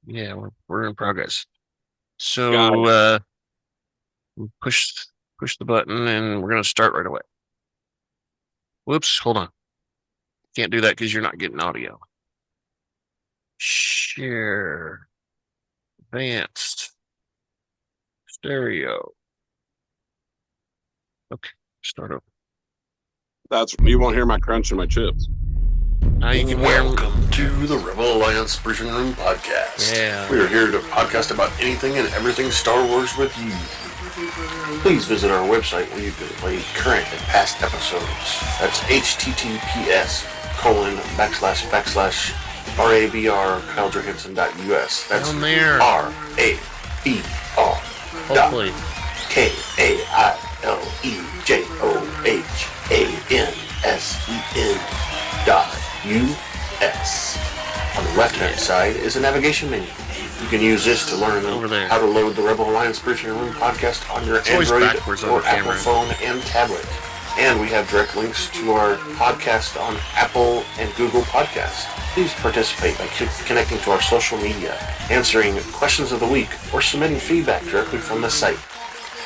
Yeah, we're in progress. Got So it. push push the button, and we're gonna start right away. Whoops, hold on. Can't do that because you're not getting audio. Share, advanced, stereo. Okay, start over. That's you won't hear my crunch in my chips. Now you can hear 'em. Welcome to the Rebel Alliance Briefing Room Podcast. Yeah. We are here to podcast about anything and everything Star Wars with you. Please visit our website where you can play current and past episodes. That's https://RABR.KyleJohansson.us. That's Down there. RABR. Hopefully. KaileJohansen.us. On the left-hand side is a navigation menu. You can use this to learn how to load the Rebel Alliance Briefing Room podcast on your Android or Apple phone and tablet. And we have direct links to our podcast on Apple and Google Podcasts. Please participate by connecting to our social media, answering questions of the week, or submitting feedback directly from the site.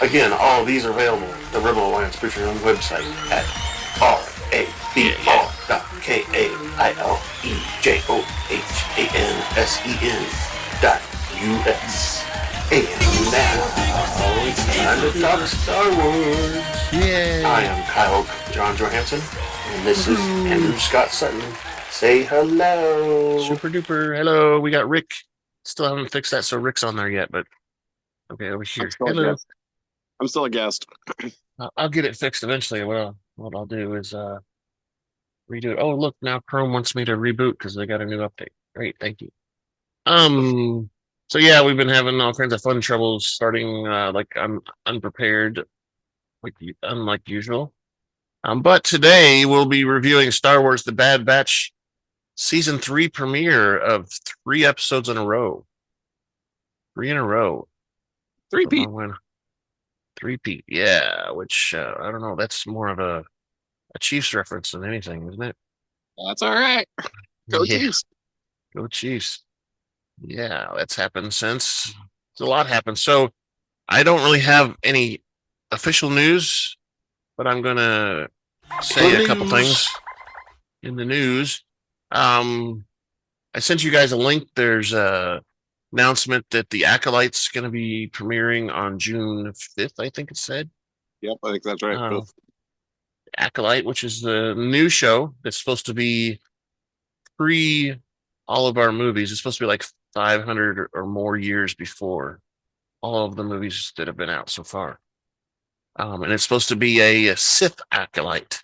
Again, all of these are available at the Rebel Alliance Briefing Room website at RABR.KaileJohansen.us. And now, it's time to talk Star Wars. Yay. I am Kyle John Johansson, and this is Andrew Scott Sutton. Say hello. Super duper. Hello. We got Rick. Still haven't fixed that, so Rick's on there yet, but okay, over here. Hello. I'm still a guest. I'll get it fixed eventually. What I'll do is redo it. Oh, look, now Chrome wants me to reboot because they got a new update. Great, thank you. So yeah, we've been having all kinds of fun troubles starting like I'm unprepared, unlike usual. But today we'll be reviewing Star Wars: The Bad Batch season 3 premiere of 3 episodes in a row. 3 in a row. 3-peat. 3-peat, yeah. Which I don't know. That's more of a Chiefs reference than anything, isn't it? That's all right. Go Chiefs. Go Chiefs. Yeah, that's happened since. A lot happened. So I don't really have any official news, but I'm gonna say a couple things in the news. I sent you guys a link. There's a announcement that the Acolyte's going to be premiering on June 5th, I think it said. Yep, I think that's right. Acolyte, which is the new show that's supposed to be pre all of our movies. It's supposed to be like 500 or more years before all of the movies that have been out so far. And it's supposed to be a Sith Acolyte.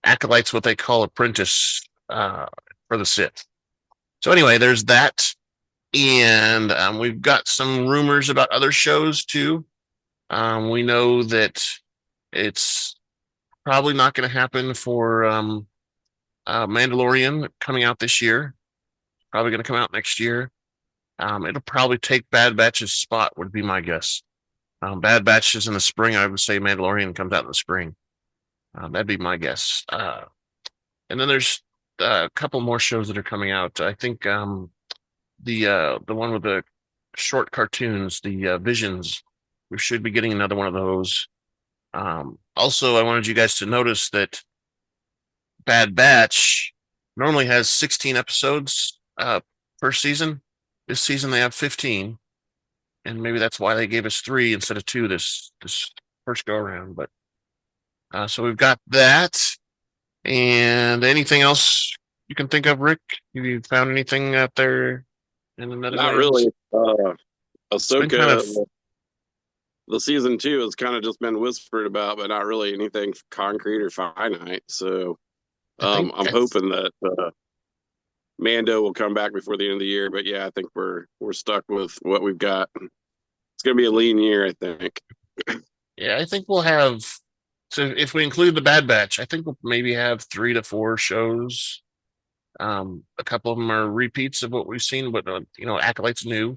Acolyte's what they call apprentice for the Sith. So anyway, there's that. And we've got some rumors about other shows too. We know that it's probably not going to happen for Mandalorian coming out this year. Probably going to come out next year. It'll probably take Bad Batch's spot, would be my guess. Bad Batch is in the spring. I would say Mandalorian comes out in the spring. That'd be my guess. And then there's a couple more shows that are coming out. I think the one with the short cartoons, the Visions, we should be getting another one of those. Also, I wanted you guys to notice that Bad Batch normally has 16 episodes per season. This season they have 15, and maybe that's why they gave us 3 instead of 2 this first go around. But so we've got that, and anything else you can think of, Rick? Have you found anything out there? Not really. Ahsoka, kind of, the season 2 has kind of just been whispered about, but not really anything concrete or finite. So I'm hoping that Mando will come back before the end of the year. But yeah, I think we're stuck with what we've got. It's going to be a lean year, I think. Yeah, I think we'll have. So if we include the Bad Batch, I think we'll maybe have 3 to 4 shows. A couple of them are repeats of what we've seen, but Acolyte's new.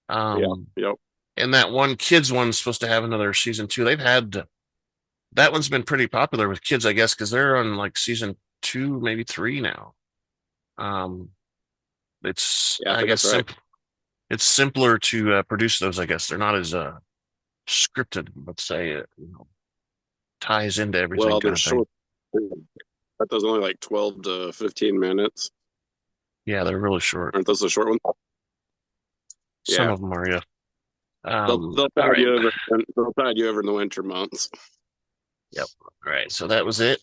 Yep. And that one kids one's supposed to have another season 2. They've had that one's been pretty popular with kids, I guess, because they're on like season 2, maybe 3 now. It's I guess it's simpler to produce those. I guess they're not as scripted. Let's say ties into everything. Well, they're short. But those only like 12 to 15 minutes. Yeah, they're really short. Aren't those the short ones? Some of them are, yeah. They'll tide you over. They'll tide you over in the winter months. Yep. All right. So that was it.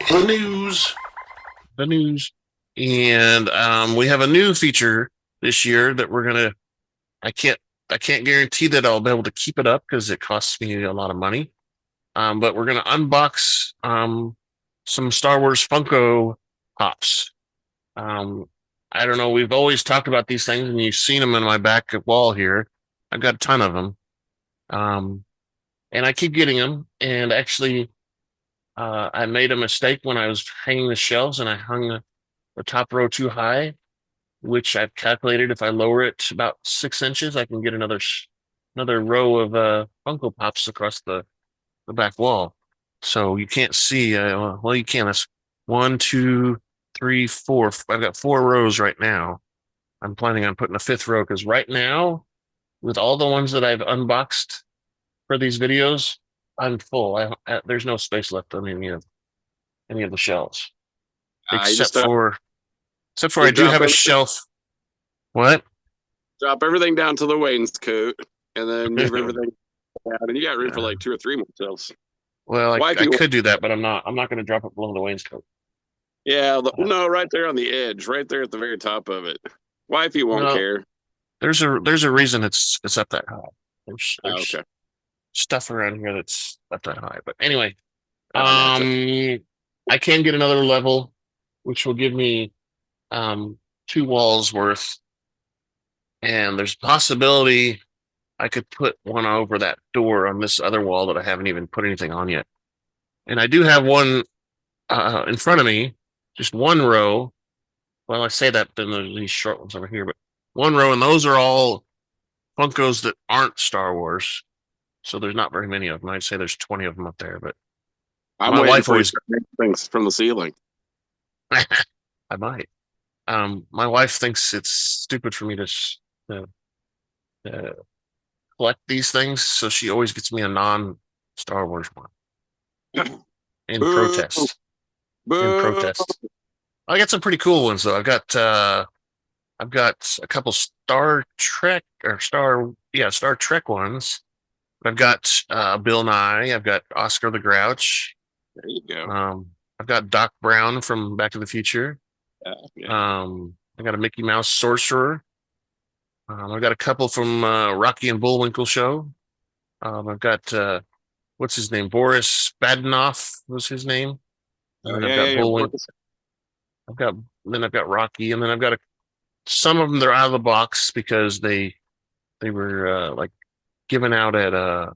The news. And we have a new feature this year that we're gonna. I can't guarantee that I'll be able to keep it up because it costs me a lot of money. But we're gonna unbox some Star Wars Funko Pops. I don't know. We've always talked about these things, and you've seen them in my back wall here. I've got a ton of them, and I keep getting them. And actually, I made a mistake when I was hanging the shelves, and I hung the top row too high, which I've calculated if I lower it about 6 inches, I can get another row of Funko Pops across the back wall. So you can't see. Well, you can. That's 1, 2, 3, 4. I've got 4 rows right now. I'm planning on putting a 5th row because right now, with all the ones that I've unboxed for these videos, I'm full. There's no space left on any of the shelves, except for I do have a shelf. What? Drop everything down to the wainscot, and then move everything out, and you got room for like 2 or 3 more shelves. Well, I could do that, but I'm not going to drop it below the wainscot. Yeah, no, right there on the edge, right there at the very top of it. Wifey won't care. There's a reason it's up that high. There's okay. Stuff around here that's up that high. But anyway, I can get another level, which will give me 2 walls worth. And there's a possibility I could put one over that door on this other wall that I haven't even put anything on yet. And I do have one in front of me, just 1 row. Well, I say that, then there's these short ones over here, but 1 row, and those are all Funkos that aren't Star Wars. So there's not very many of them. I'd say there's 20 of them up there, but my wife always things from the ceiling. I might. My wife thinks it's stupid for me to collect these things, so she always gets me a non-Star Wars one. In protest. I got some pretty cool ones though. I've got a couple Star Trek ones. I've got Bill Nye. I've got Oscar the Grouch. There you go. I've got Doc Brown from Back to the Future. Yeah. I got a Mickey Mouse Sorcerer. I've got a couple from Rocky and Bullwinkle show. I've got what's his name? Boris Badenoff was his name. I've got Bullwinkle. I've got Rocky, and then I've got some of them they're out of the box because they were like given out at a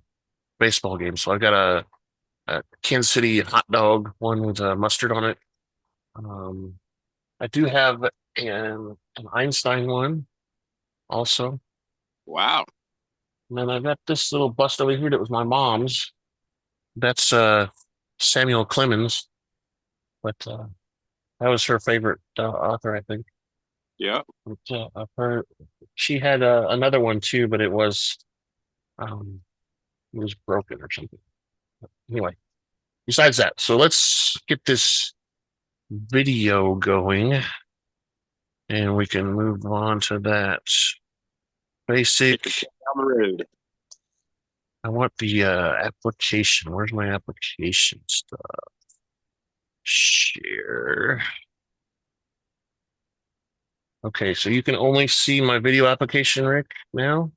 baseball game. So I've got a Kansas City hot dog one with mustard on it. I do have an Einstein one also. Wow. And then I've got this little bust over here that was my mom's. That's Samuel Clemens, but that was her favorite author, I think. Yeah. But, she had another one too, but it was broken or something. But anyway, besides that, so let's get this video going, and we can move on to that basic. Down the road. I want the application. Where's my application stuff? Share. Okay, so you can only see my video application, Rick, now?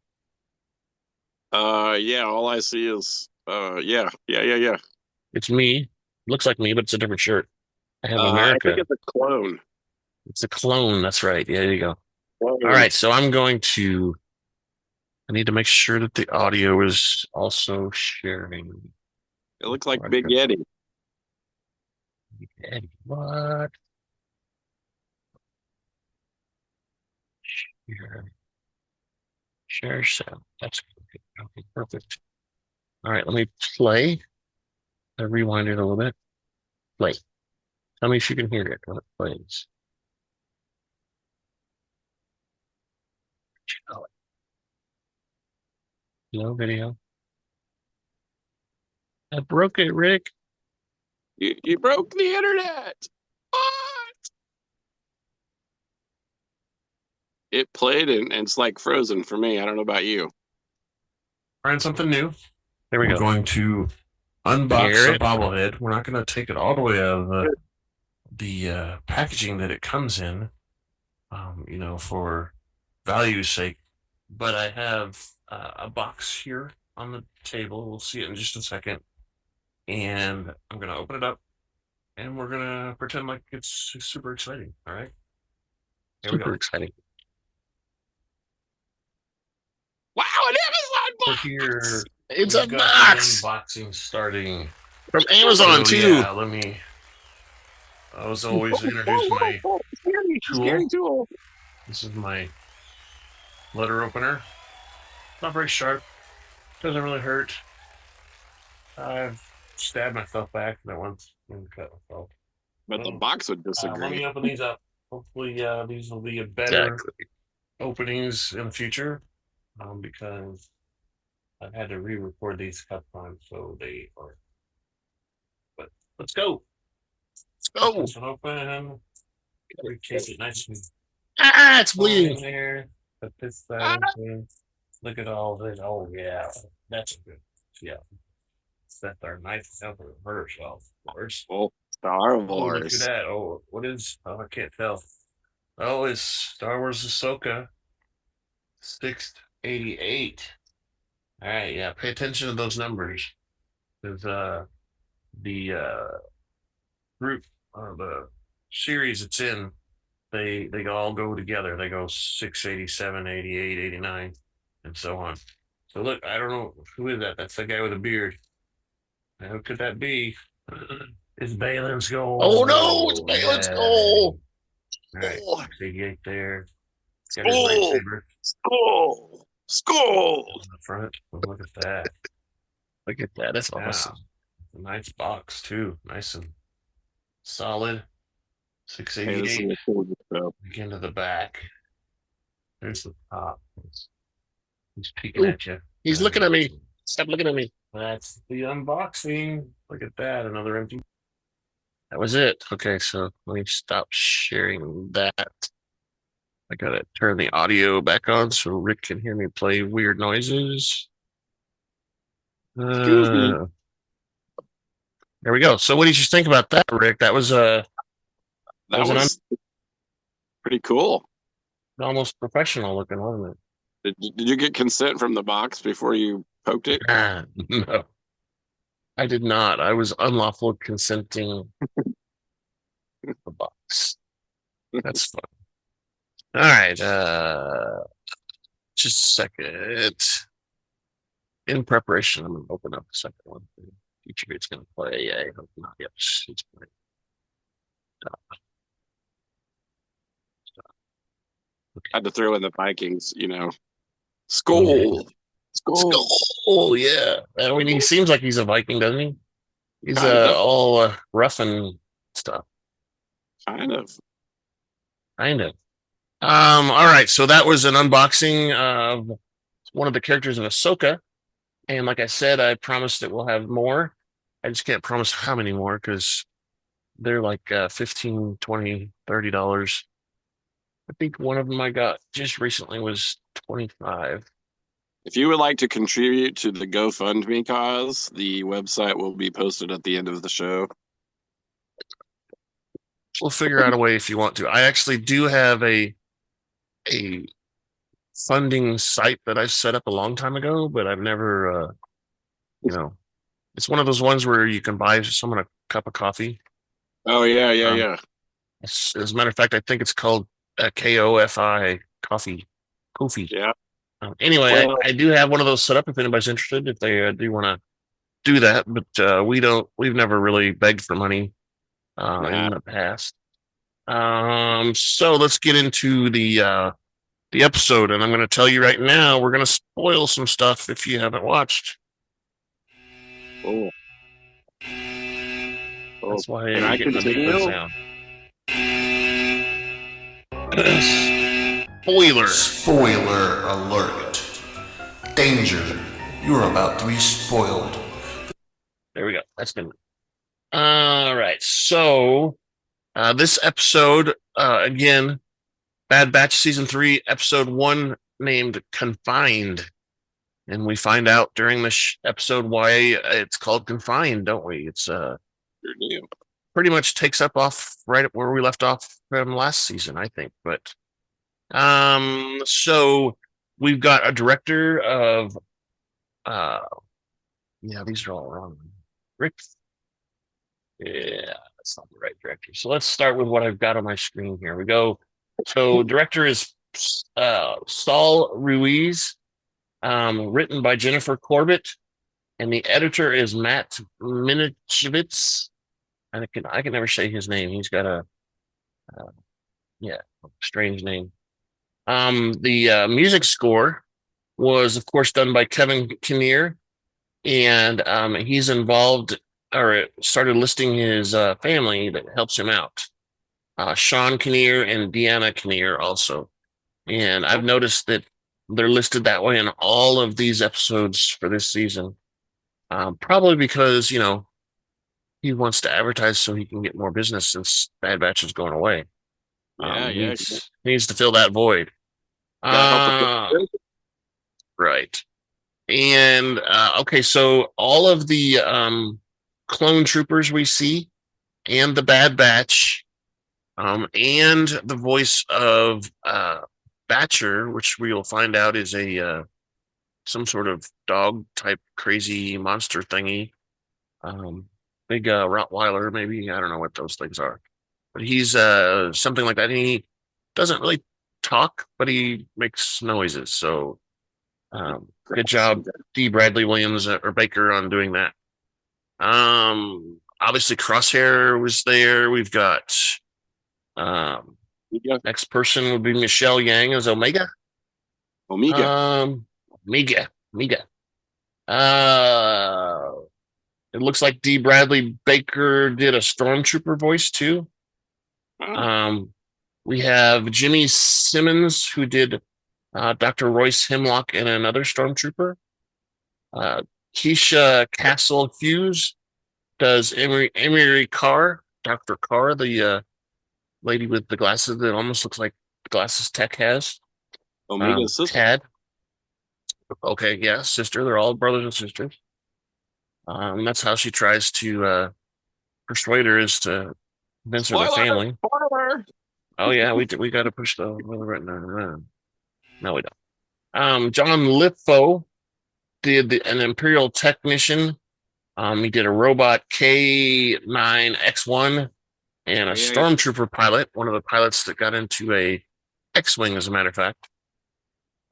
Yeah, all I see is yeah. It's me. Looks like me, but it's a different shirt. I have America. I think it's a clone. It's a clone, that's right. Yeah, there you go. Clone. All right, so I need to make sure that the audio is also sharing. It looks like Big Yeti. Big Yeti, what? Share sound. That's okay. Okay, perfect. All right, let me play. I rewind it a little bit. Play. Tell me if you can hear it when it plays. No video. I broke it, Rick. You broke the internet. What? It played and it's like frozen for me. I don't know about you. Trying something new. There we We're go. going to unbox a bobblehead. We're not going to take it all the way out of the packaging that it comes in, for value's sake. But I have a box here on the table. We'll see it in just a second. And I'm going to open it up, and we're going to pretend like it's super exciting. All right? Here we go. Super exciting. Wow, an Amazon box! We're here. It's We've a got box! the unboxing starting From Amazon, too! Yeah, I was always introduce my scary tool. This is my letter opener. Not very sharp. Doesn't really hurt. I've stabbed myself back that once and cut myself. But the box would Let disagree. me open these up. Hopefully, these will be a better openings in the future, because I've had to re-record these a couple times, so they are. But let's go. Let's go. Open. Case it nice and it's bleeding. There. Put this side in. Look at all this. Oh yeah, that's a good. Yeah. Set our knife down for hurt ourselves. Oh, Star Wars. Oh, look at Wars. that. Oh, what is? Oh, I can't tell. Oh, it's Star Wars Ahsoka 688. All right, yeah. Pay attention to those numbers, because the group, the series it's in, they all go together. They go 687, 88, 89, and so on. So look, I don't know who is that. That's the guy with a beard. Who could that be? It's Balin's goal. Oh no, it's Balin's goal. All right, 88 there. Got his lightsaber. Skull. On the front. Oh, look at that. Look at that. That's awesome. A nice box too. Nice and solid. 688. Again to the back. There's the top. He's peeking at you. He's looking at me. Stop looking at me. That's the unboxing. Look at that. Another empty. That was it. Okay, so let me stop sharing that. I gotta turn the audio back on so Rick can hear me play weird noises. Excuse me. There we go. So what did you think about that, Rick? That was that was pretty cool. Almost professional looking, wasn't it? Did you get consent from the box before you poked it? No, I did not. I was unlawful consenting the box. That's fun. All right, just a second. In preparation, I'm gonna open up the second one. Future it's gonna play. I hope not. Yep, it's playing. Stop. Okay. Had to throw in the Vikings, Skull. Skull, yeah. I mean, he seems like he's a Viking, doesn't he? He's all rough and stuff. Kind of. All right, so that was an unboxing of one of the characters in Ahsoka. And like I said, I promised that we'll have more. I just can't promise how many more because they're like $15, $20, $30. I think one of them I got just recently was $25. If you would like to contribute to the GoFundMe cause, the website will be posted at the end of the show. We'll figure out a way if you want to. I actually do have a funding site that I set up a long time ago, but I've never, it's one of those ones where you can buy someone a cup of coffee. Oh, yeah. As a matter of fact, I think it's called KOFI Coffee. Yeah. Anyway, I do have one of those set up if anybody's interested, if they do want to do that, but we've never really begged for money in the past. So let's get into the episode, and I'm going to tell you right now, we're going to spoil some stuff if you haven't watched. Oh. That's why Can I continue? Spoiler alert. Danger. You are about to be spoiled. There we go. That's good. All right. So this episode, again, Bad Batch Season 3, Episode 1, named Confined. And we find out during this episode why it's called Confined, don't we? It's pretty much takes up off right where we left off from last season, I think. But so we've got a director of yeah, these are all wrong. Rick. Yeah, that's not the right director. So let's start with what I've got on my screen here. We go. So director is Saul Ruiz, written by Jennifer Corbett, and the editor is Matt Michnovetz. I can never say his name. He's got a strange name. The music score was, of course, done by Kevin Kiner, and he's involved or started listing his family that helps him out. Sean Kiner and Deana Kiner also. And I've noticed that they're listed that way in all of these episodes for this season. Probably because, he wants to advertise so he can get more business since Bad Batch is going away. He needs to fill that void. Right. And okay, so all of the clone troopers we see, and the Bad Batch, and the voice of Batcher, which we'll find out is a some sort of dog type crazy monster thingy, big Rottweiler maybe. I don't know what those things are, but he's something like that. And he doesn't really talk, but he makes noises. So good job, D. Bradley Williams or Baker on doing that. Obviously Crosshair was there. We've got next person would be Michelle Yang as Omegea. Omegea. It looks like D. Bradley Baker did a Stormtrooper voice too. We have Jimmi Simmons, who did Dr. Royce, Hemlock, and another Stormtrooper. Keisha Castle-Hughes does Emerie Karr, Dr. Karr, the lady with the glasses that almost looks like the glasses Tech has. Omega's sister. Tad. Okay, yeah, sister. They're all brothers and sisters. That's how she tries to persuade her, is to convince her the family. Oh yeah, we got to push the button. No, we don't. John Lipow did an Imperial technician. He did a robot K9X1 and a Stormtrooper pilot, one of the pilots that got into a X-Wing, as a matter of fact.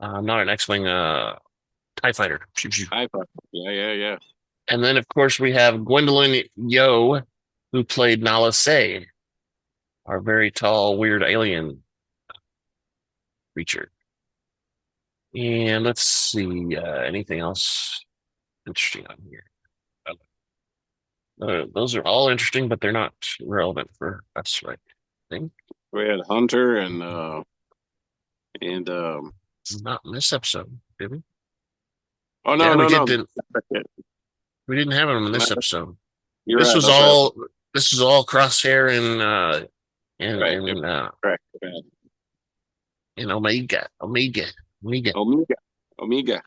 Not an X-Wing, TIE fighter. TIE fighter. Yeah. And then, of course, we have Gwendoline Yeo, who played Nala Se, our very tall, weird alien creature. And let's see, anything else interesting on here? Those are all interesting, but they're not relevant for us, right? I think we had Hunter and not in this episode, did we? Oh no, no. We didn't have him in this episode. This was all Crosshair and correct. And Omegea.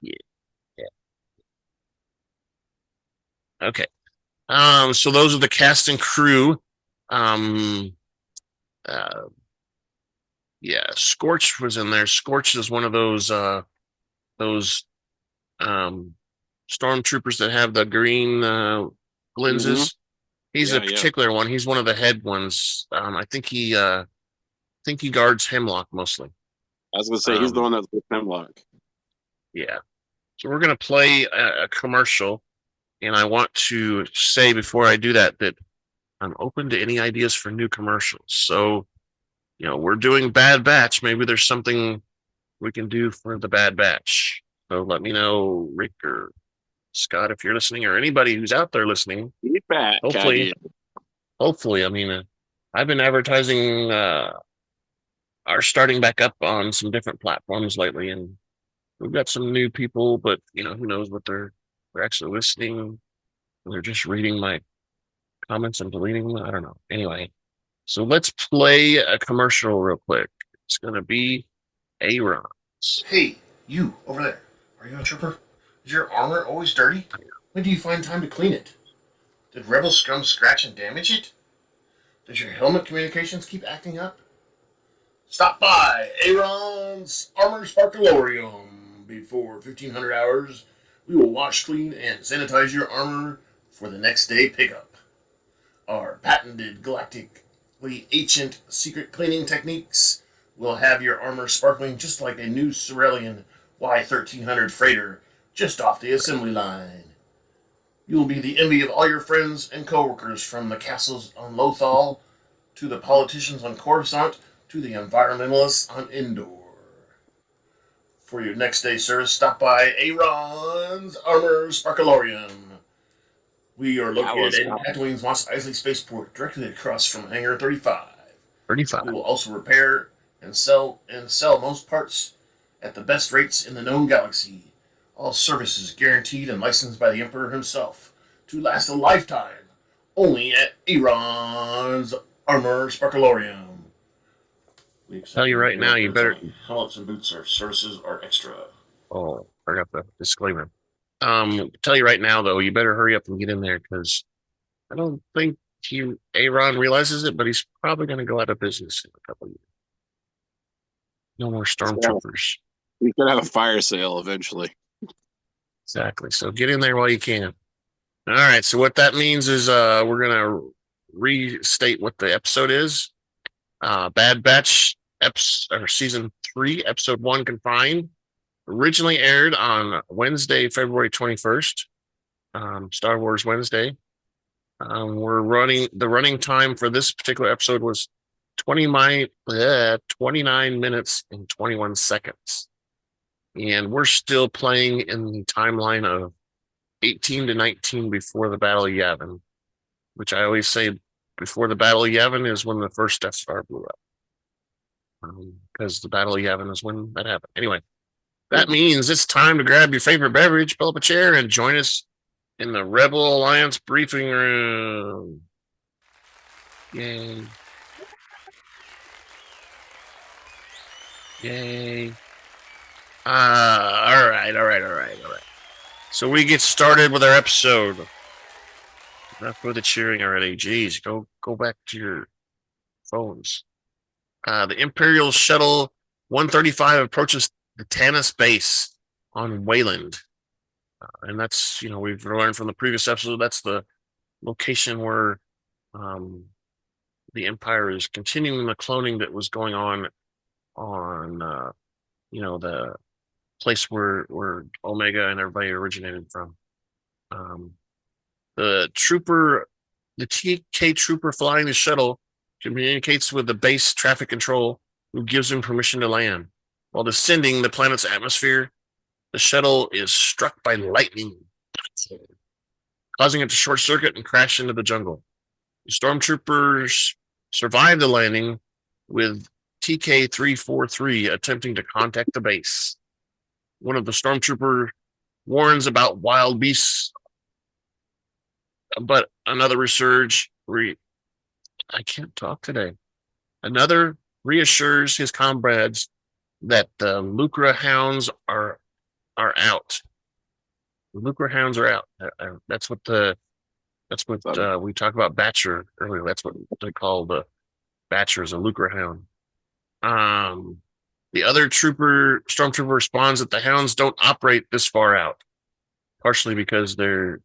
Yeah. Okay. So those are the cast and crew. Scorch was in there. Scorch is one of those stormtroopers that have the green lenses. He's a particular one. He's one of the head ones. I think he guards Hemlock mostly. I was gonna say he's the one that's with Hemlock. Yeah. So we're gonna play a commercial. And I want to say before I do that I'm open to any ideas for new commercials. So, we're doing Bad Batch. Maybe there's something we can do for the Bad Batch. So let me know, Rick or Scott, if you're listening, or anybody who's out there listening. Feedback. Hopefully. I mean, I've been advertising our starting back up on some different platforms lately, and we've got some new people, but who knows what they're they're actually listening. They're just reading my comments and deleting them. I don't know. Anyway, so let's play a commercial real quick. It's going to be Aaron's. Hey, you over there. Are you a trooper? Is your armor always dirty? When do you find time to clean it? Did rebel scum scratch and damage it? Does your helmet communications keep acting up? Stop by Aaron's Armor Sparkalorium. Before 1500 hours, we will wash, clean, and sanitize your armor for the next day pickup. Our patented galactically ancient secret cleaning techniques will have your armor sparkling just like a new Cerealian Y1300 freighter just off the assembly line. You will be the envy of all your friends and coworkers, from the castles on Lothal to the politicians on Coruscant to the environmentalists on Endor. For your next day service, stop by Aaron's Armor Sparkalorium. We are located in Tatooine's Mos Eisley Spaceport, directly across from Hangar 35. 35. We will also repair and sell most parts at the best rates in the known galaxy. All services guaranteed and licensed by the Emperor himself to last a lifetime. Only at Aaron's Armor Sparkalorium. Tell you right now, you better. Helmets and boots services are extra. Oh, forgot the disclaimer. Tell you right now, though, you better hurry up and get in there, because I don't think Aaron realizes it, but he's probably going to go out of business in a couple of years. No more Stormtroopers. We could have a fire sale eventually. Exactly. So get in there while you can. All right. So what that means is we're going to restate what the episode is. Bad Batch season 3, episode 1, Confined. Originally aired on Wednesday, February 21st. Star Wars Wednesday. The running time for this particular episode was 29 minutes and 21 seconds. And we're still playing in the timeline of 18 to 19 before the Battle of Yavin, which I always say before the Battle of Yavin is when the first Death Star blew up. Because the Battle of Yavin is when that happened. Anyway, that means it's time to grab your favorite beverage, pull up a chair, and join us in the Rebel Alliance briefing room. Yay. Yay. All right. So we get started with our episode. Enough with the cheering already. Jeez, go back to your phones. The Imperial Shuttle 135 approaches the Tanis base on Wayland. And that's, we've learned from the previous episode, that's the location where the Empire is continuing the cloning that was going on the place where Omegea and everybody originated from. The TK trooper flying the shuttle communicates with the base traffic control, who gives him permission to land. While descending the planet's atmosphere, the shuttle is struck by lightning, causing it to short circuit and crash into the jungle. The stormtroopers survive the landing, with TK-343 attempting to contact the base. One of the stormtroopers warns about wild beasts, but another I can't talk today. Another reassures his comrades that the Lucra hounds are out. The Lucra hounds are out. That's what we talked about Batcher earlier. That's what they call the Batcher, is a Lucra hound. The other stormtrooper responds that the hounds don't operate this far out, partially because they're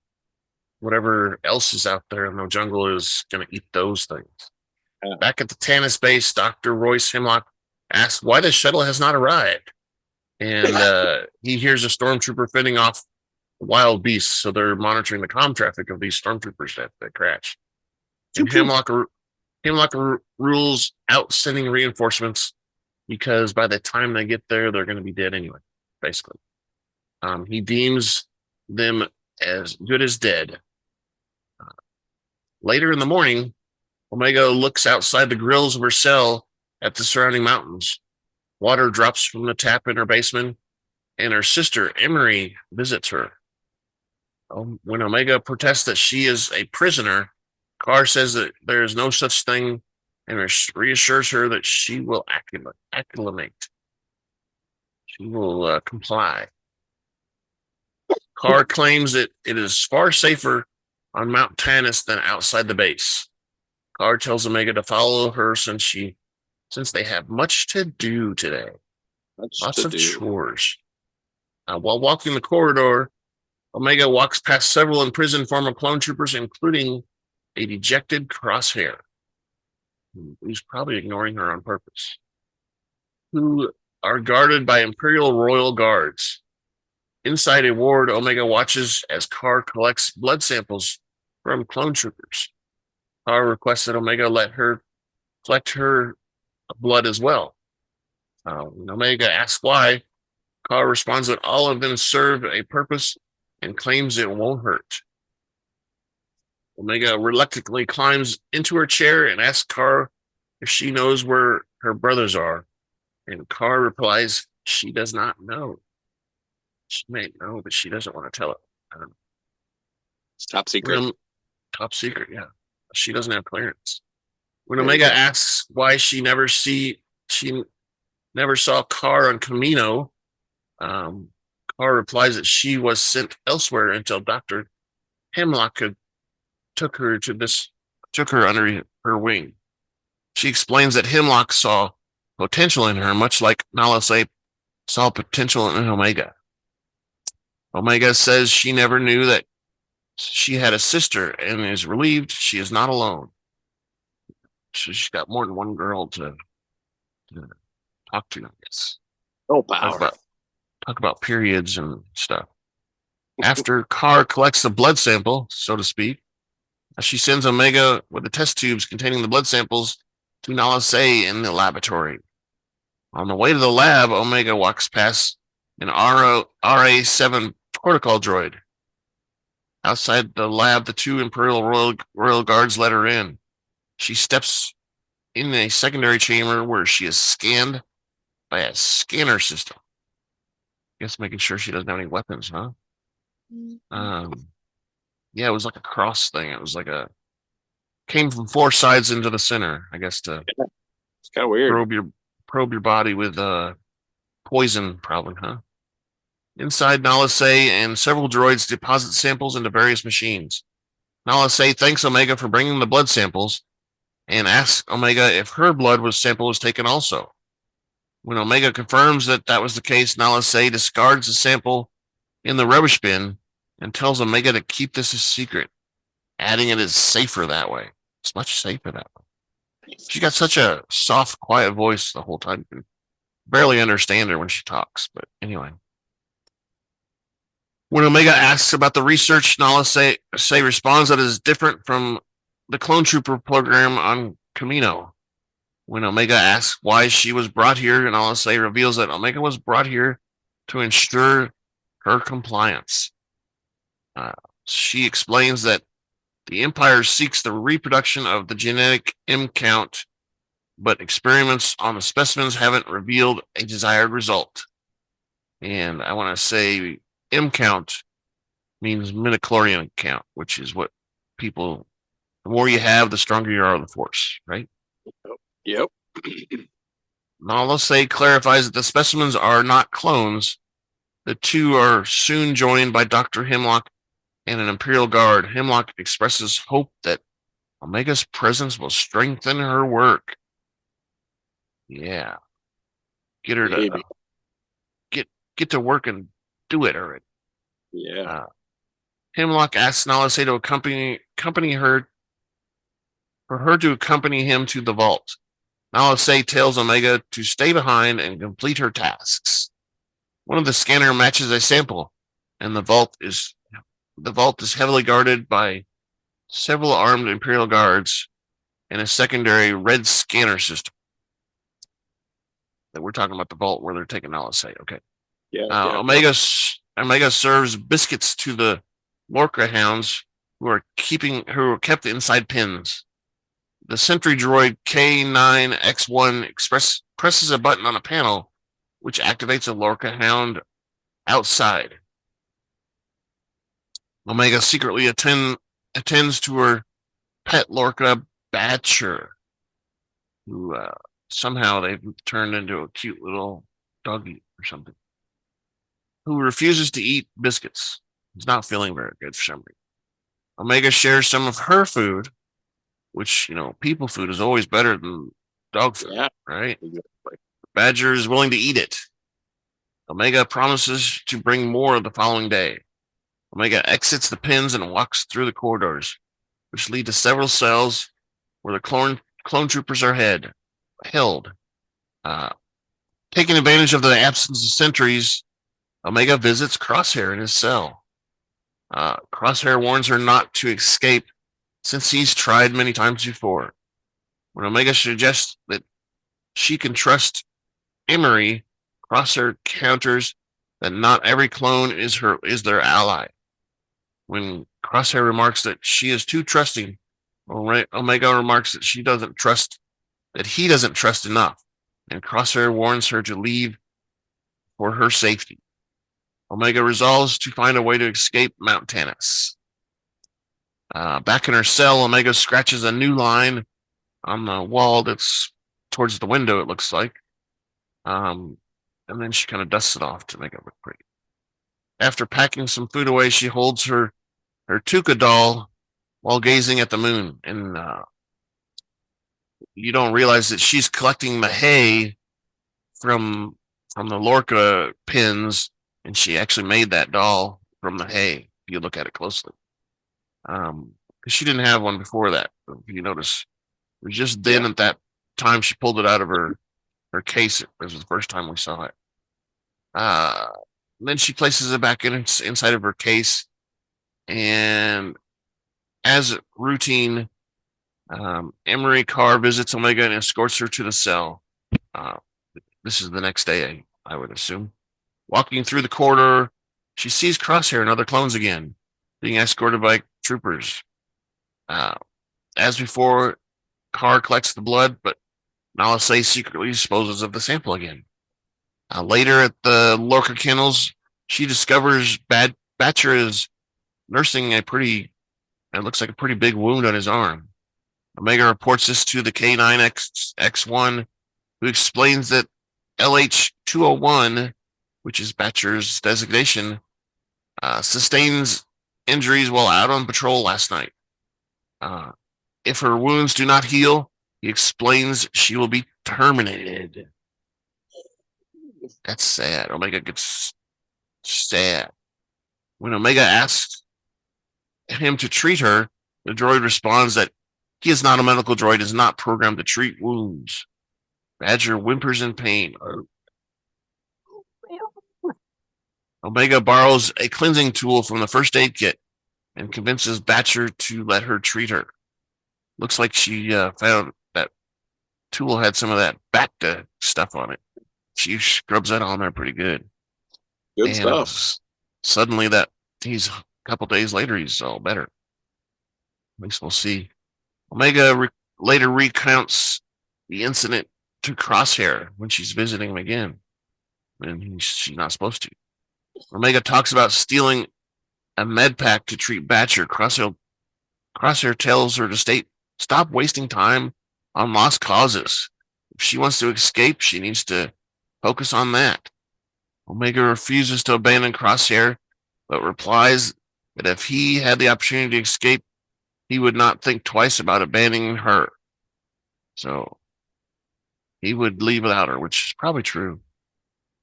whatever else is out there in the jungle is going to eat those things. Yeah. Back at the Tanis base, Dr. Royce Hemlock asks why the shuttle has not arrived. And he hears a stormtrooper fending off wild beasts, so they're monitoring the comm traffic of these stormtroopers that crash. And Hemlock rules out sending reinforcements, because by the time they get there, they're going to be dead anyway, basically. He deems them as good as dead. Later in the morning, Omegea looks outside the grills of her cell at the surrounding mountains. Water drops from the tap in her basement, and her sister, Emerie, visits her. When Omegea protests that she is a prisoner, Karr says that there is no such thing and reassures her that she will acclimate. She will comply. Karr claims that it is far safer on Mount Tannis than outside the base. Karr tells Omegea to follow her since they have much to do today. Lots of chores. While walking the corridor, Omegea walks past several imprisoned former clone troopers, including a dejected Crosshair, who's probably ignoring her on purpose, who are guarded by Imperial royal guards. Inside a ward, Omegea watches as Karr collects blood samples from clone troopers. Karr requests that Omegea let her collect her blood as well. When Omegea asks why, Karr responds that all of them serve a purpose and claims it won't hurt. Omegea reluctantly climbs into her chair and asks Karr if she knows where her brothers are. And Karr replies she does not know. She may know, but she doesn't want to tell it. It's top secret. Top secret, yeah. She doesn't have clearance. When Omegea asks why she never saw Karr on Kamino, Karr replies that she was sent elsewhere until Dr. Hemlock took her under her wing. She explains that Hemlock saw potential in her, much like Nala Se saw potential in Omegea. Omegea says she never knew that she had a sister and is relieved she is not alone. She's got more than one girl to talk to, I guess. Oh, power. Talk about periods and stuff. After Karr collects the blood sample, so to speak, she sends Omegea with the test tubes containing the blood samples to Nala Se in the laboratory. On the way to the lab, Omegea walks past an RA7 protocol droid. Outside the lab, the two Imperial royal guards let her in. She steps in a secondary chamber where she is scanned by a scanner system. I guess making sure she doesn't have any weapons, huh? Yeah, it was like a cross thing. It was like came from four sides into the center, I guess, to it's kind of weird. Probe your body with poison, probably, huh? Inside, Nala Se and several droids deposit samples into various machines. Nala Se thanks Omegea for bringing the blood samples and asks Omegea if her blood sample was taken also. When Omegea confirms that was the case, Nala Se discards the sample in the rubbish bin and tells Omegea to keep this a secret, adding it is safer that way. It's much safer that way. She got such a soft, quiet voice the whole time. You can barely understand her when she talks, but anyway. When Omegea asks about the research, Nala Se responds that it is different from the clone trooper program on Kamino. When Omegea asks why she was brought here, Nala Se reveals that Omegea was brought here to ensure her compliance. She explains that the Empire seeks the reproduction of the genetic M count, but experiments on the specimens haven't revealed a desired result. And I want to say M count means midichlorian count, which is what the more you have, the stronger you are on the force, right? Yep. Nala Se clarifies that the specimens are not clones. The two are soon joined by Dr. Hemlock and an Imperial guard. Hemlock expresses hope that Omega's presence will strengthen her work. Yeah. Get her to get to work and do it already. Yeah. Hemlock asks Nala Se to accompany her, for her to accompany him to the vault. Nala Se tells Omegea to stay behind and complete her tasks. One of the scanner matches a sample, and the vault is heavily guarded by several armed Imperial guards and a secondary red scanner system. That we're talking about the vault where they're taking Nala Se. Okay. Yeah. Omegea serves biscuits to the Lorca hounds who are kept inside pens. The sentry droid K9X1 presses a button on a panel which activates a Lorca hound outside. Omega secretly attends to her pet Lorca Batcher, who somehow they've turned into a cute little doggy or something, who refuses to eat biscuits. He's not feeling very good for some reason. Omega shares some of her food, which, people food is always better than dog food, right? Exactly. Badger is willing to eat it. Omega promises to bring more the following day. Omega exits the pens and walks through the corridors, which lead to several cells where the clone troopers are held. Taking advantage of the absence of sentries, Omega visits Crosshair in his cell. Crosshair warns her not to escape since he's tried many times before. When Omega suggests that she can trust Emerie, Crosshair counters that not every clone is their ally. When Crosshair remarks that she is too trusting, Omega remarks that he doesn't trust enough, and Crosshair warns her to leave for her safety. Omega resolves to find a way to escape Mount Tannis. Back in her cell, Omega scratches a new line on the wall that's towards the window, it looks like. And then she kind of dusts it off to make it look pretty. After packing some food away, she holds her Tuca doll while gazing at the moon. And you don't realize that she's collecting the hay from the Lorca pins, and she actually made that doll from the hay, if you look at it closely. Because she didn't have one before that. If you notice, it was just then at that time she pulled it out of her case. It was the first time we saw it. Then she places it back inside of her case, and as routine, Emerie Karr visits Omega and escorts her to the cell. This is the next day, I would assume. Walking through the corridor, she sees Crosshair and other clones again, being escorted by troopers. As before, Karr collects the blood, but Nalase secretly disposes of the sample again. Later at the Lorca kennels, she discovers Batcher is nursing it looks like a pretty big wound on his arm. Omega reports this to the K9X1, who explains that LH201, which is Batcher's designation, sustains injuries while out on patrol last night. If her wounds do not heal, he explains she will be terminated. That's sad. Omega gets sad. When Omega asks him to treat her, the droid responds that he is not a medical droid, is not programmed to treat wounds. Badger whimpers in pain. Omega borrows a cleansing tool from the first aid kit and convinces Batcher to let her treat her. Looks like she found that tool had some of that Bacta stuff on it. She scrubs that on there pretty good. Good stuff. Suddenly a couple days later, he's all better. At least we'll see. Omega later recounts the incident to Crosshair when she's visiting him again. And she's not supposed to. Omega talks about stealing a med pack to treat Batcher. Crosshair tells her to stop wasting time on lost causes. If she wants to escape, she needs to focus on that. Omega refuses to abandon Crosshair, but replies that if he had the opportunity to escape, he would not think twice about abandoning her. So he would leave without her, which is probably true.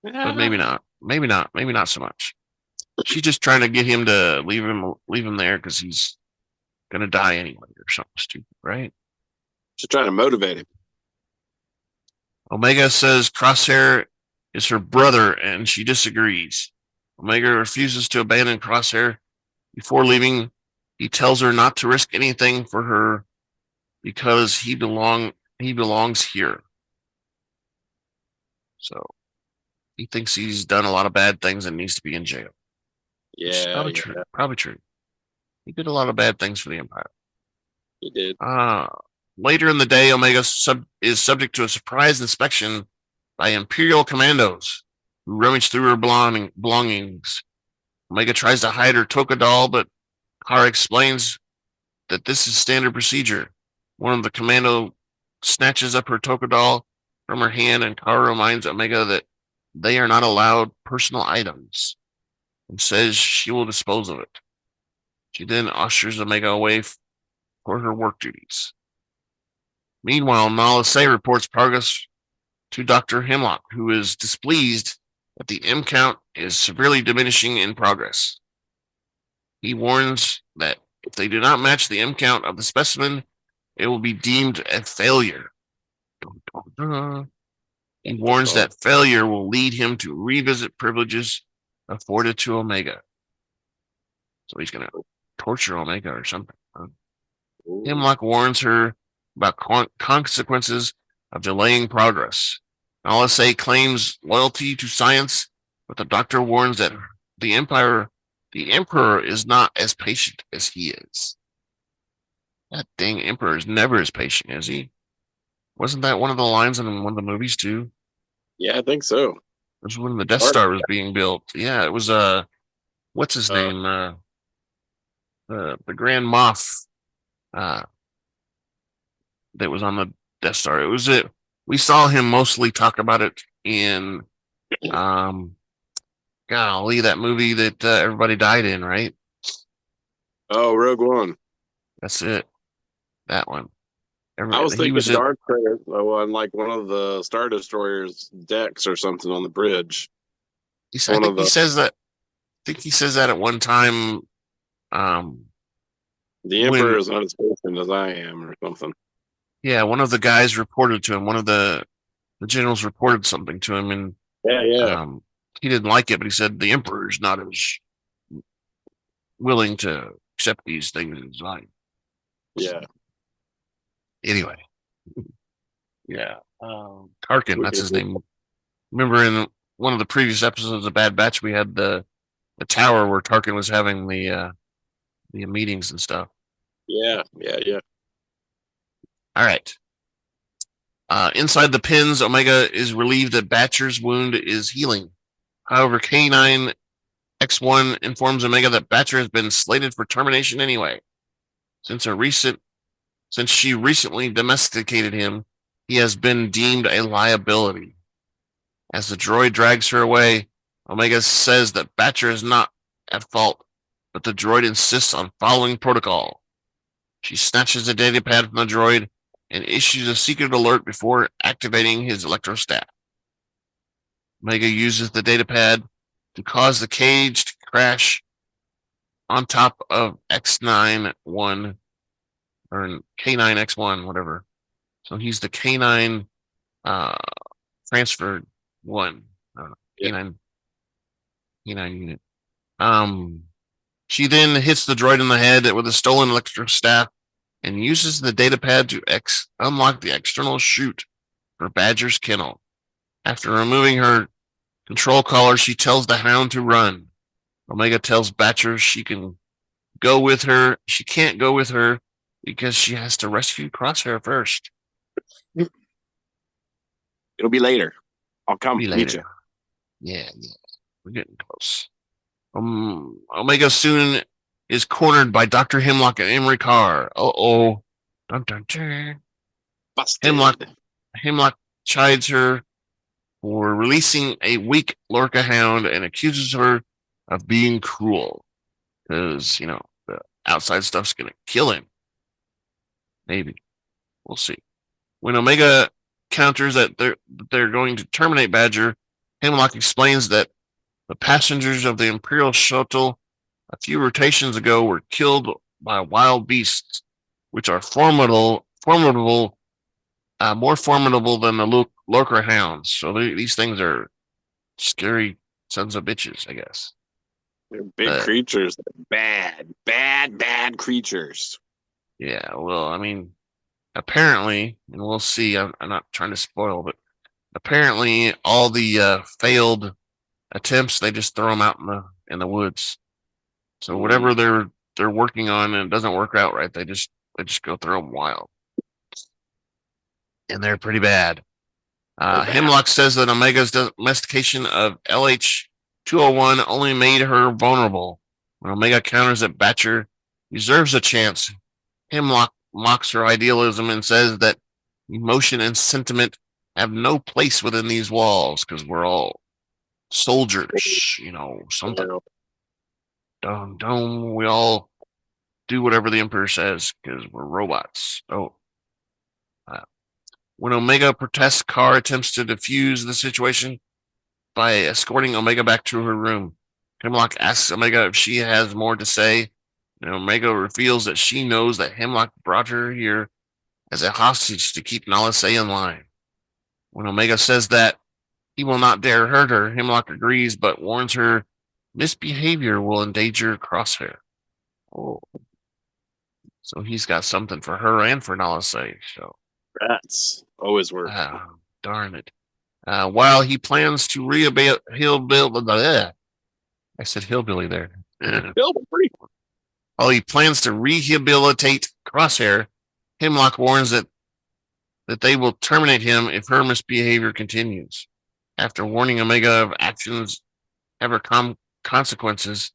But maybe not. Maybe not so much. She's just trying to get him to leave him there because he's gonna die anyway or something stupid, right? Just trying to motivate him. Omega says Crosshair is her brother, and she disagrees. Omega refuses to abandon Crosshair. Before leaving, he tells her not to risk anything for her because he belongs here. So he thinks he's done a lot of bad things and needs to be in jail. Yeah, probably true. Probably true. He did a lot of bad things for the Empire. He did. Later in the day, Omega is subject to a surprise inspection by Imperial commandos who rummage through her belongings. Omega tries to hide her Toka doll, but Karr explains that this is standard procedure. One of the commando snatches up her Tokadol from her hand, and Karr reminds Omega that they are not allowed personal items and says she will dispose of it. She then ushers Omega away for her work duties. Meanwhile, Nala Se reports progress to Dr. Hemlock, who is displeased that the M count is severely diminishing in progress. He warns that if they do not match the M count of the specimen, it will be deemed a failure. He warns that failure will lead him to revisit privileges afforded to Omega. So he's going to torture Omega or something. Hemlock warns her about consequences of delaying progress. Nala Se claims loyalty to science, but the doctor warns that the Emperor is not as patient as he is. That dang Emperor is never as patient, is he? Wasn't that one of the lines in one of the movies too? Yeah, I think so. It was when the Death Star was being built. Yeah, it was what's his name? The Grand Moff that was on the Death Star. It was it. We saw him mostly talk about it in golly, that movie that everybody died in, right? Oh, Rogue One. That's it. That one. I was thinking Darth Vader on like one of the Star Destroyer's decks or something on the bridge. He says that. I think he says that at one time. The Emperor is not as patient as I am, or something. Yeah, one of the guys reported to him. One of the generals reported something to him, and he didn't like it, but he said the Emperor's not as willing to accept these things as I. Yeah. Anyway, yeah, Tarkin, that's his name. Remember in one of the previous episodes of Bad Batch, we had the tower where Tarkin was having the meetings and stuff. Yeah. All right. Inside the pins, Omega is relieved that Batcher's wound is healing. However, K9 X1 informs Omega that Batcher has been slated for termination anyway. Since she recently domesticated him, he has been deemed a liability. As the droid drags her away, Omega says that Batcher is not at fault, but the droid insists on following protocol. She snatches the data pad from the droid and issues a secret alert before activating his electrostaff. Omega uses the data pad to cause the cage to crash on top of X91 or K9X1, whatever. So he's the K9 transferred one. K9 unit. She then hits the droid in the head with a stolen electrostaff and uses the data pad to unlock the external chute for Badger's kennel. After removing her control collar, she tells the hound to run. Omega tells Badger she can go with her. She can't go with her because she has to rescue Crosshair first. It'll be later. I'll come meet you. Yeah. We're getting close. Omega soon is cornered by Dr. Hemlock and Emerie Karr. Dun, dun, dun. Busted. Hemlock chides her for releasing a weak Lorca hound and accuses her of being cruel. Because, the outside stuff's going to kill him. Maybe. We'll see. When Omega counters that they're going to terminate Badger, Hemlock explains that the passengers of the Imperial shuttle a few rotations ago were killed by wild beasts, which are more formidable than the Lorca hounds. So these things are scary sons of bitches, I guess. They're big creatures. Bad creatures. Yeah, well, I mean, apparently, and we'll see, I'm not trying to spoil, but apparently all the failed attempts, they just throw them out in the woods. So whatever they're working on and it doesn't work out right, they just go throw them wild. And they're pretty bad. Hemlock says that Omega's domestication of LH201 only made her vulnerable. When Omega counters that Batcher deserves a chance. Hemlock mocks her idealism and says that emotion and sentiment have no place within these walls because we're all soldiers, something. We all do whatever the Emperor says because we're robots. When Omega protests, Karr attempts to defuse the situation by escorting Omega back to her room. Hemlock asks Omega if she has more to say, and Omega reveals that she knows that Hemlock brought her here as a hostage to keep Nalase in line. When Omega says that he will not dare hurt her, Hemlock agrees but warns her misbehavior will endanger Crosshair. Oh. So he's got something for her and for Nalase. So that's always works. Darn it. While he plans to I said hillbilly there. While he plans to rehabilitate Crosshair, Hemlock warns that they will terminate him if her misbehavior continues. After warning Omega of actions ever consequences,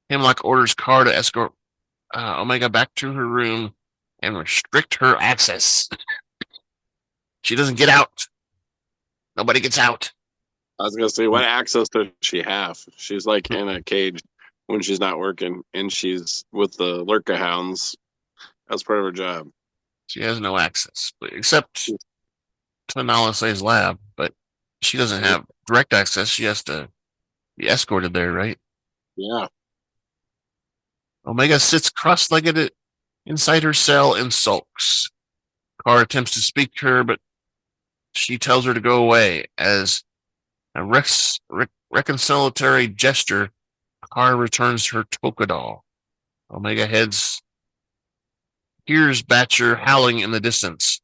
Hemlock orders Karr to escort Omega back to her room and restrict her access. She doesn't get out. Nobody gets out. I was going to say, what access does she have? She's like in a cage when she's not working, and she's with the Lurka Hounds. That's part of her job. She has no access, except to Nalase's lab, but she doesn't have direct access. She has to be escorted there, right? Yeah. Omega sits cross-legged inside her cell and sulks. Karr attempts to speak to her, but she tells her to go away. As a reconciliatory gesture, Karr returns her Toka doll. Omega hears Batcher howling in the distance.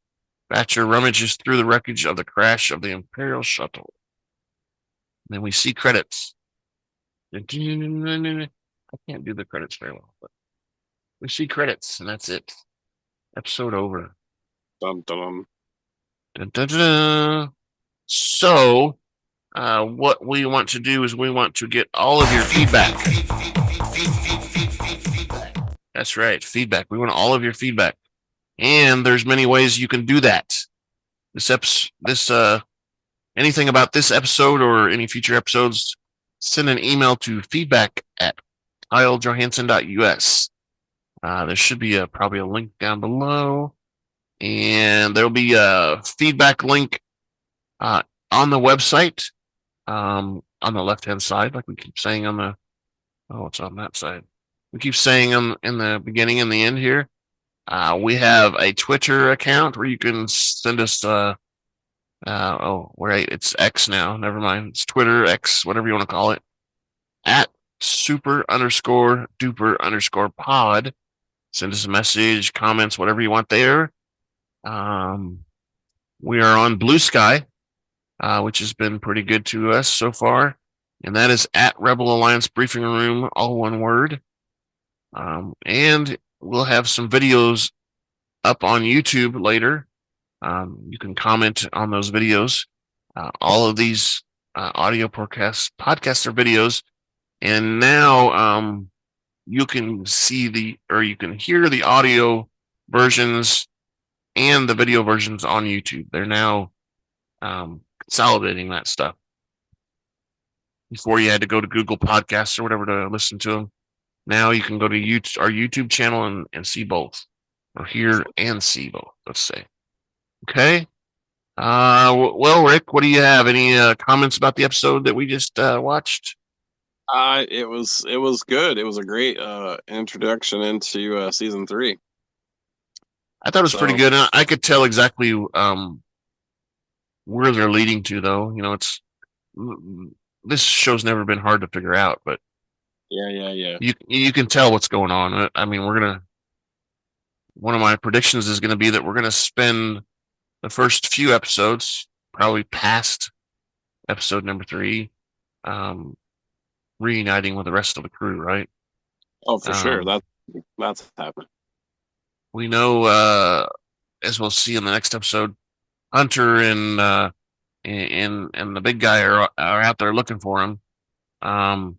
Batcher rummages through the wreckage of the crash of the Imperial shuttle. Then we see credits. I can't do the credits very well, but we see credits, and that's it. Episode over. Dun, dun. Dun, dun, dun. So, what we want to do is we want to get all of your feedback. That's right, feedback. We want all of your feedback, and there's many ways you can do that. Anything about this episode or any future episodes, send an email to feedback@kylejohansson.us. There should be probably a link down below, and there'll be a feedback link on the website on the left-hand side, like we keep saying it's on that side. We keep saying in the beginning and the end here. We have a Twitter account where you can send us it's X now. Never mind. It's Twitter, X, whatever you want to call it. @super_duper_pod. Send us a message, comments, whatever you want there. We are on Blue Sky, which has been pretty good to us so far. And that is @Rebel Alliance Briefing Room, all one word. And we'll have some videos up on YouTube later. You can comment on those videos. All of these audio podcasts are videos. And now you can you can hear the audio versions and the video versions on YouTube. They're now consolidating that stuff. Before you had to go to Google Podcasts or whatever to listen to them. Now you can go to our YouTube channel and see both. Or hear and see both, let's say. Okay. Well, Rick, what do you have? Any comments about the episode that we just watched? It was good. It was a great introduction into season 3. I thought it was pretty good. I could tell exactly where they're leading to, though. This show's never been hard to figure out, but yeah. You can tell what's going on. I mean, one of my predictions is gonna be that we're gonna spend the first few episodes, probably past episode number 3, reuniting with the rest of the crew, right? Oh, for sure. That's happened. We know, as we'll see in the next episode, Hunter and the big guy are out there looking for him. And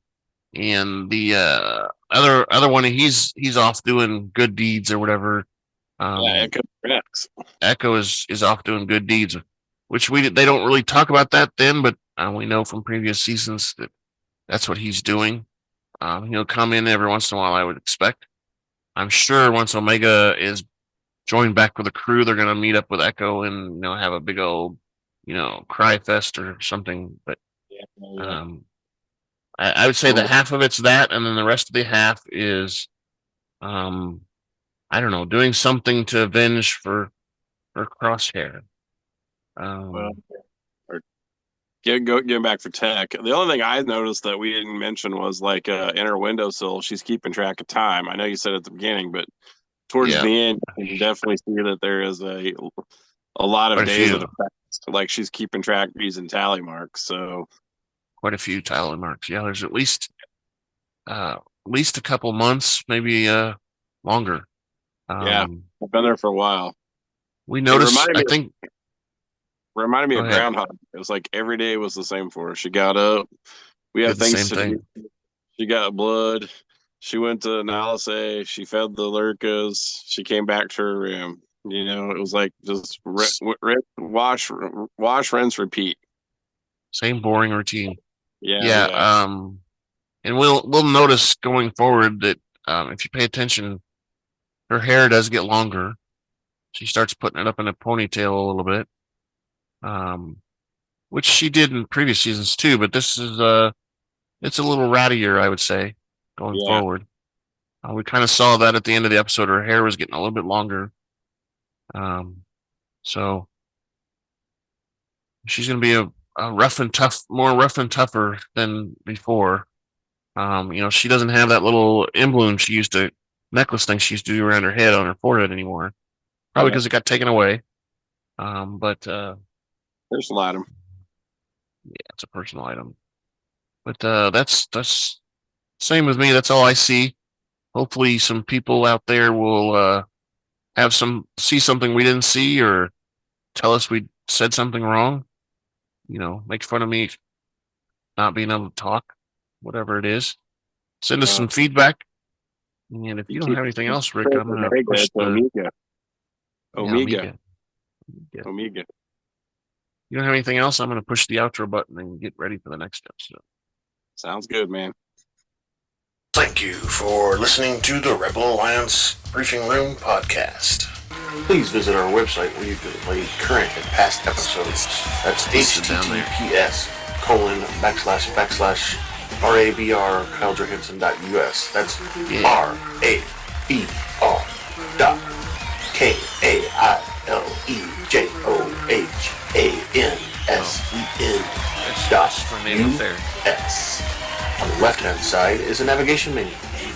the other one, he's off doing good deeds or whatever. Echo Rex. Echo is off doing good deeds, which they don't really talk about that then, but we know from previous seasons that that's what he's doing. He'll come in every once in a while, I would expect. I'm sure once Omegea is joined back with the crew, they're going to meet up with Echo and have a big old cry fest or something. But I would say that half of it's that, and then the rest of the half is I don't know, doing something to avenge for Crosshair. Getting back for tech. The only thing I noticed that we didn't mention was like in her windowsill, she's keeping track of time. I know you said at the beginning, but towards the end, you can definitely see that there is a lot of days of the past. Like she's keeping track using tally marks. So quite a few tally marks. Yeah, there's at least a couple months, maybe longer. I've been there for a while. We noticed. Reminded me of Groundhog. It was like every day was the same for her. She got up. We had things to do. She got blood. She went to analysis. She fed the lurkas. She came back to her room. It was like just wash, rinse, repeat. Same boring routine. Yeah. And we'll notice going forward that if you pay attention, her hair does get longer. She starts putting it up in a ponytail a little bit. Which she did in previous seasons too, but this is it's a little rattier, I would say, going forward. We kind of saw that at the end of the episode. Her hair was getting a little bit longer. So she's going to be a more rough and tougher than before. She doesn't have that little emblem necklace thing she used to do around her head on her forehead anymore. Probably because it got taken away. Personal item. Yeah, it's a personal item. But that's same with me. That's all I see. Hopefully, some people out there will see something we didn't see, or tell us we said something wrong. Make fun of me not being able to talk, whatever it is. Send us some feedback. And if you don't have anything else, Rick, I'm going to push the Omegea. You don't have anything else? I'm going to push the outro button and get ready for the next episode. Sounds good, man. Thank you for listening to the Rebel Alliance Briefing Room podcast. Please visit our website where you can play current and past episodes. That's https://RABR.KyleJohansson.us. That's RABR.KyleJohansson.us. On the left-hand side is a navigation menu.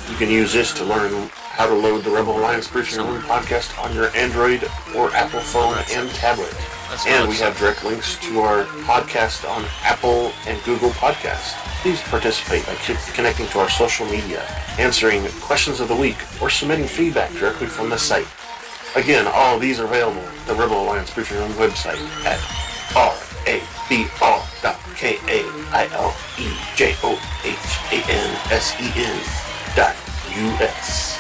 You can use this to learn how to load the Rebel Alliance Briefing Room podcast on your Android or Apple phone and tablet. And we have direct links to our podcast on Apple and Google Podcasts. Please participate by connecting to our social media, answering questions of the week, or submitting feedback directly from the site. Again, all of these are available at the Rebel Alliance Briefing Room website at RABR.KyleJohansson.us.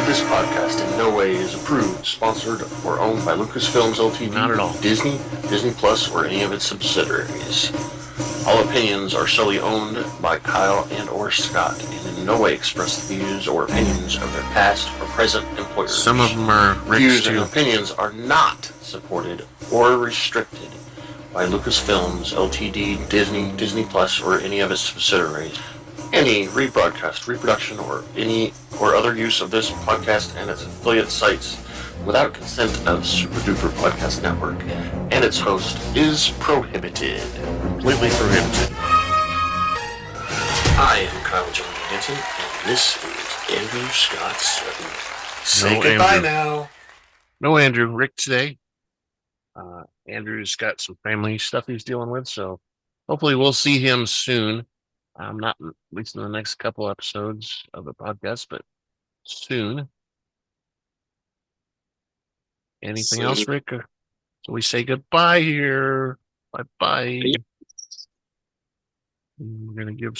This podcast in no way is approved, sponsored, or owned by Lucasfilms Ltd. Not at all. Disney Plus, or any of its subsidiaries. All opinions are solely owned by Kyle and or Scott, and in no way express the views or opinions of their past or present employers. Some of them are views and opinions are not supported or restricted by Lucasfilms Ltd., Disney Plus, or any of its subsidiaries. Any rebroadcast, reproduction, or other use of this podcast and its affiliate sites without consent of Super Duper Podcast Network and its host is prohibited. Completely prohibited. I am Kyle Johansson, and this is Andrew Scott Sutton. Say goodbye now. No Andrew. Rick today. Andrew's got some family stuff he's dealing with, so hopefully we'll see him soon. Not at least in the next couple episodes of the podcast, but soon. Anything else, Rick? So we say goodbye here. Bye-bye. We're going to give